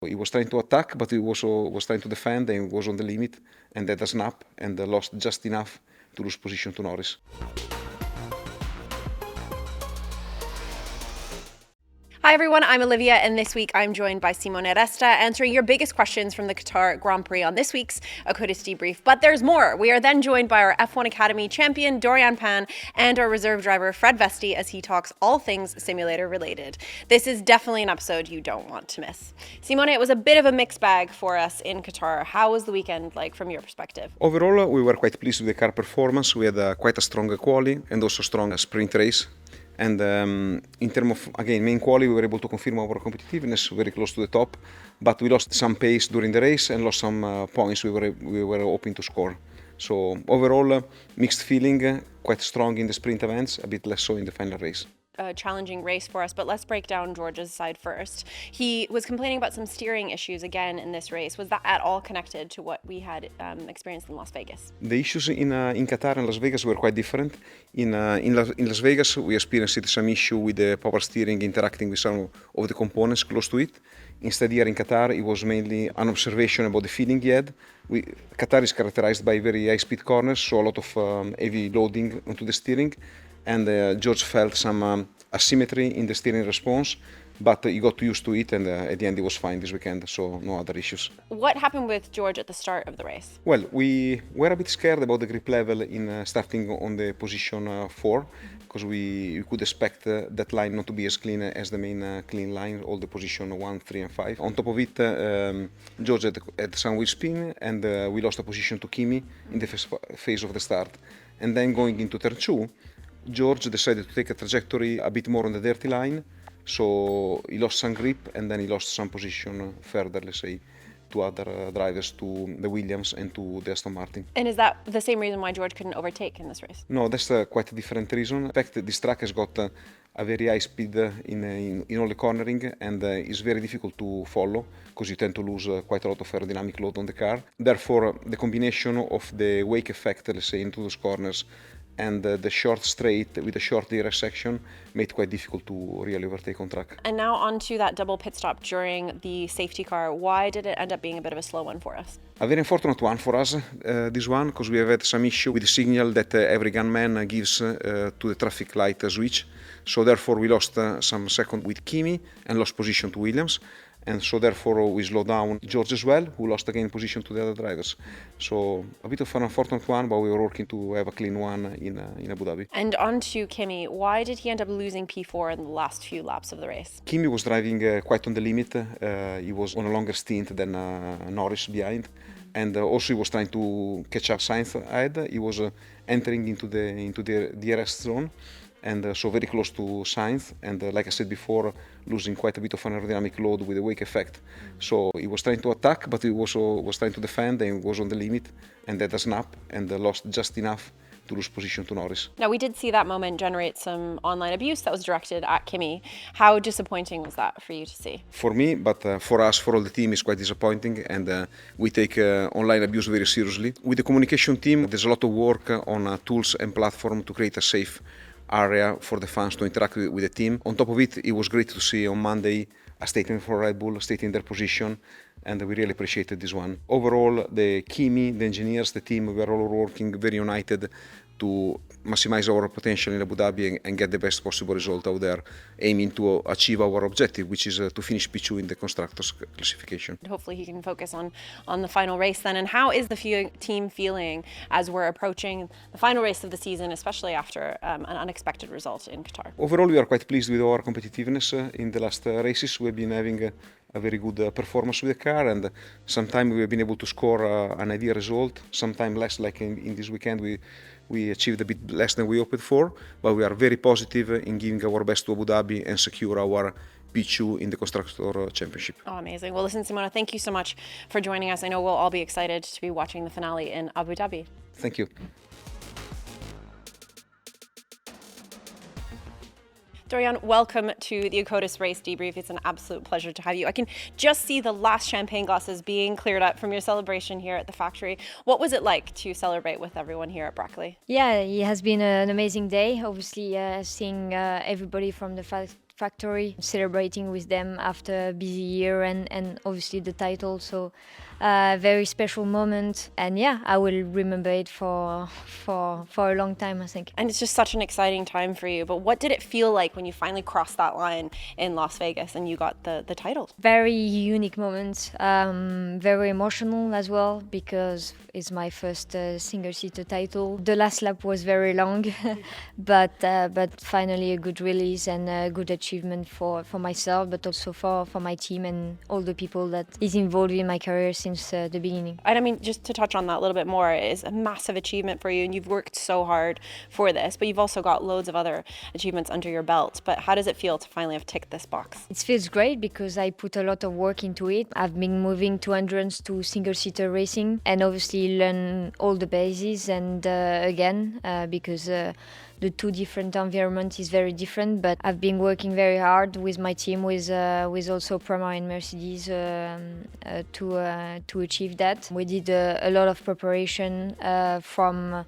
He was trying to attack, but he also was trying to defend and was on the limit and had a snap and lost just enough to lose position to Norris. Hi everyone, I'm Olivia, and this week I'm joined by Simone answering your biggest questions from the Qatar Grand Prix on this week's Akkodis Debrief. But there's more. We are then joined by our F1 Academy champion, Doriane Pin, and our reserve driver, Vesti, as he talks all things simulator related. This is definitely an episode you don't want to miss. Simone, it was a bit of a mixed bag for us in Qatar. How was the weekend like from your perspective? Overall, we were quite pleased with the car performance. We had quite a strong quali and also strong sprint race. And in terms of, again, main quali, we were able to confirm our competitiveness very close to the top, but we lost some pace during the race and lost some points we were hoping to score. So overall, mixed feeling, quite strong in the sprint events, a bit less so in the final race. A challenging race for us, but let's break down George's side first. He was complaining about some steering issues again in this race. Was that at all connected to what we had experienced in Las Vegas? The issues in Qatar and Las Vegas were quite different. In Las Vegas, we experienced some issue with the power steering interacting with some of the components close to it. Instead, here in Qatar, it was mainly an observation about the feeling he had. Qatar is characterized by very high-speed corners, so a lot of heavy loading onto the steering. And George felt some asymmetry in the steering response, but he got used to it, and at the end he was fine this weekend, so no other issues. What happened with George at the start of the race? Well, we were a bit scared about the grip level in starting on the position 4, because we could expect that line not to be as clean as the main clean line, all the position 1, 3 and 5. On top of it, George had some wheel spin, and we lost a position to Kimi in the phase of the start. And then going into turn 2, George decided to take a trajectory a bit more on the dirty line, so he lost some grip and then he lost some position further, let's say, to other drivers, to the Williams and to the Aston Martin. And is that the same reason why George couldn't overtake in this race? No, that's quite a different reason. In fact, this track has got a very high speed in all the cornering, and it's very difficult to follow because you tend to lose quite a lot of aerodynamic load on the car. Therefore, the combination of the wake effect, let's say, into those corners and the short straight with a short DRS section made it quite difficult to really overtake on track. And now on to that double pit stop during the safety car. Why did it end up being a bit of a slow one for us? A very unfortunate one for us, this one, because we have had some issue with the signal that every gunman gives to the traffic light switch. So therefore we lost some second with Kimi and lost position to Williams. And so therefore we slowed down George as well, who lost again position to the other drivers. So a bit of an unfortunate one, but we were working to have a clean one in Abu Dhabi. And on to Kimi. Why did he end up losing P4 in the last few laps of the race? Kimi was driving quite on the limit. He was on a longer stint than Norris behind. And also he was trying to catch up Sainz ahead. He was entering into the DRS zone. And so very close to Sainz, and like I said before, losing quite a bit of an aerodynamic load with the wake effect. So he was trying to attack, but he also was trying to defend and was on the limit and had a snap and lost just enough to lose position to Norris. Now, we did see that moment generate some online abuse that was directed at Kimi. How disappointing was that for you to see? For me, but for us, for all the team, it's quite disappointing, and we take online abuse very seriously. With the communication team, there's a lot of work on tools and platform to create a safe area for the fans to interact with the team. On top of it, it was great to see on Monday a statement from Red Bull stating their position, and we really appreciated this one. Overall, the Kimi, the engineers, the team, we were all working very united to maximize our potential in Abu Dhabi and get the best possible result out there, aiming to achieve our objective, which is to finish P2 in the constructors classification. Hopefully he can focus on the final race then. And how is the team feeling as we're approaching the final race of the season, especially after an unexpected result in Qatar? Overall, we are quite pleased with our competitiveness in the last races. We've been having a very good performance with the car, and sometimes we've been able to score an ideal result, sometimes less, like in this weekend we achieved a bit less than we hoped for, but we are very positive in giving our best to Abu Dhabi and secure our P2 in the Constructor Championship. Oh, amazing. Well, listen, Simone, thank you so much for joining us. I know we'll all be excited to be watching the finale in Abu Dhabi. Thank you. Doriane, welcome to the Akkodis Race Debrief. It's an absolute pleasure to have you. I can just see the last champagne glasses being cleared up from your celebration here at the factory. What was it like to celebrate with everyone here at Brackley? Yeah, it has been an amazing day. Obviously, seeing everybody from the factory, celebrating with them after a busy year and obviously the title. So very special moment, and yeah, I will remember it for a long time, I think. And it's just such an exciting time for you. But what did it feel like when you finally crossed that line in Las Vegas and you got the title? Very unique moment, very emotional as well, because it's my first single-seater title. The last lap was very long, but finally a good release and a good achievement for myself, but also for my team and all the people that is involved in my career since the beginning. And I mean, just to touch on that a little bit more, it is a massive achievement for you, and you've worked so hard for this, but you've also got loads of other achievements under your belt. But how does it feel to finally have ticked this box? It feels great because I put a lot of work into it. I've been moving to endurance to single-seater racing and obviously learn all the bases, and because the two different environments is very different, but I've been working very hard with my team, with also Prema and Mercedes to achieve that. We did a lot of preparation from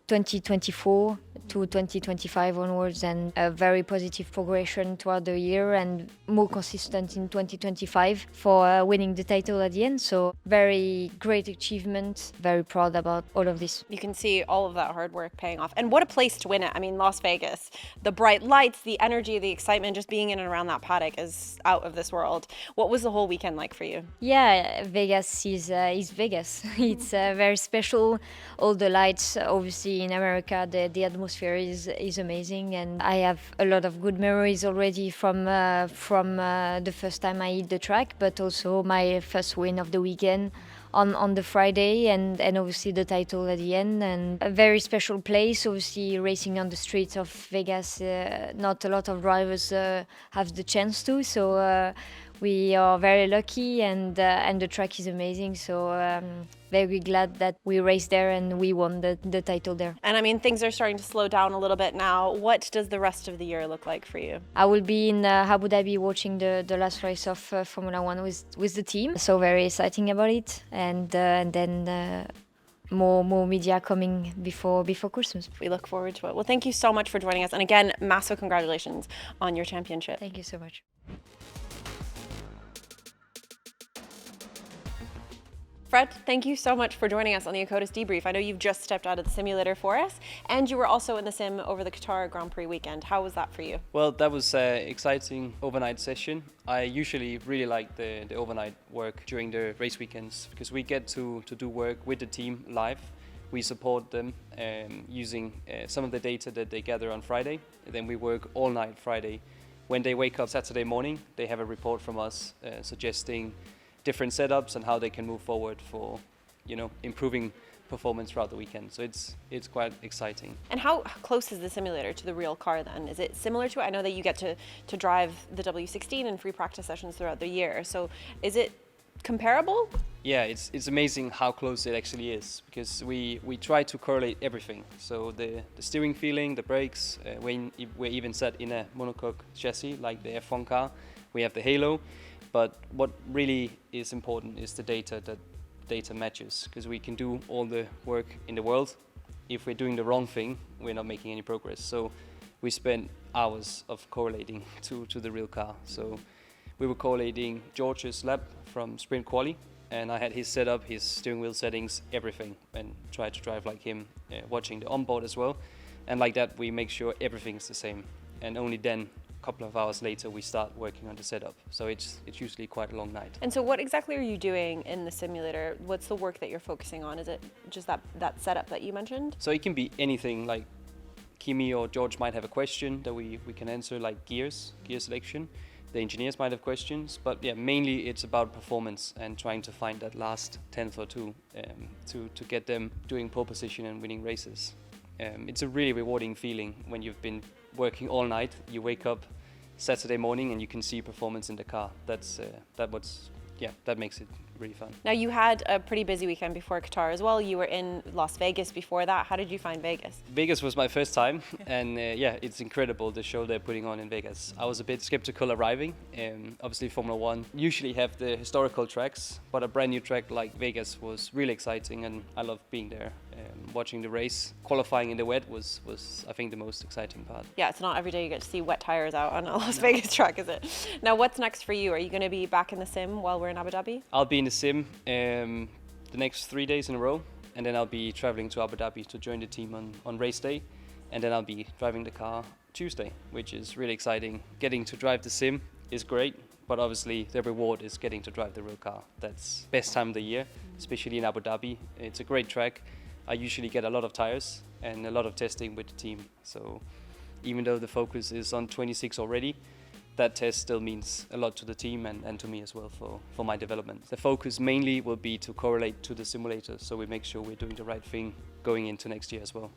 2024 to 2025 onwards, and a very positive progression throughout the year and more consistent in 2025 for winning the title at the end. So very great achievement, very proud about all of this. You can see all of that hard work paying off. And what a place to win it. I mean, Las Vegas, the bright lights, the energy, the excitement, just being in and around that paddock is out of this world. What was the whole weekend like for you? Yeah, Vegas is Vegas. It's very special. All the lights, obviously in America, the atmosphere is amazing, and I have a lot of good memories already from the first time I hit the track, but also my first win of the weekend on the Friday, and obviously the title at the end, and a very special place. Obviously racing on the streets of Vegas, not a lot of drivers have the chance to, so we are very lucky, and the track is amazing. So very glad that we raced there and we won the title there. And I mean, things are starting to slow down a little bit now. What does the rest of the year look like for you? I will be in Abu Dhabi watching the last race of Formula One with the team. So very exciting about it, and then more media coming before Christmas. We look forward to it. Well, thank you so much for joining us, and again, massive congratulations on your championship. Thank you so much. Fred, thank you so much for joining us on the Akkodis Debrief. I know you've just stepped out of the simulator for us, and you were also in the sim over the Qatar Grand Prix weekend. How was that for you? Well, that was an exciting overnight session. I usually really like the overnight work during the race weekends because we get to do work with the team live. We support them using some of the data that they gather on Friday. And then we work all night Friday. When they wake up Saturday morning, they have a report from us suggesting different setups and how they can move forward for, improving performance throughout the weekend. So it's quite exciting. And how close is the simulator to the real car then? Is it similar to it? I know that you get to drive the W16 and free practice sessions throughout the year. So is it comparable? Yeah, it's amazing how close it actually is, because we try to correlate everything. So the steering feeling, the brakes, we're even set in a monocoque chassis like the F1 car. We have the halo. But what really is important is the data matches, because we can do all the work in the world. If we're doing the wrong thing, we're not making any progress. So we spent hours of correlating to the real car. So we were correlating George's lap from sprint quali, and I had his setup, his steering wheel settings, everything, and tried to drive like him, watching the onboard as well. And like that, we make sure everything is the same. And only then, couple of hours later, we start working on the setup. So it's usually quite a long night. And so what exactly are you doing in the simulator? What's the work that you're focusing on? Is it just that setup that you mentioned? So it can be anything, like Kimi or George might have a question that we can answer, like gear selection. The engineers might have questions, but yeah, mainly it's about performance and trying to find that last tenth or two to get them doing pole position and winning races. It's a really rewarding feeling when you've been working all night. You wake up Saturday morning and you can see performance in the car. That makes it really fun. Now, you had a pretty busy weekend before Qatar as well. You were in Las Vegas before that. How did you find Vegas? Vegas was my first time, and it's incredible the show they're putting on in Vegas. I was a bit skeptical arriving. Obviously, Formula One usually have the historical tracks, but a brand new track like Vegas was really exciting, and I loved being there. Watching the race, qualifying in the wet was I think the most exciting part. Yeah, it's not every day you get to see wet tires out on a Las Vegas track, is it? Now, what's next for you? Are you going to be back in the sim while we're in Abu Dhabi? I'll be in the sim the next 3 days in a row, and then I'll be traveling to Abu Dhabi to join the team on race day, and then I'll be driving the car Tuesday, which is really exciting. Getting to drive the sim is great, but obviously the reward is getting to drive the real car. That's best time of the year, especially in Abu Dhabi. It's a great track. I usually get a lot of tires and a lot of testing with the team. So even though the focus is on 26 already, that test still means a lot to the team and to me as well for my development. The focus mainly will be to correlate to the simulator, so we make sure we're doing the right thing going into next year as well.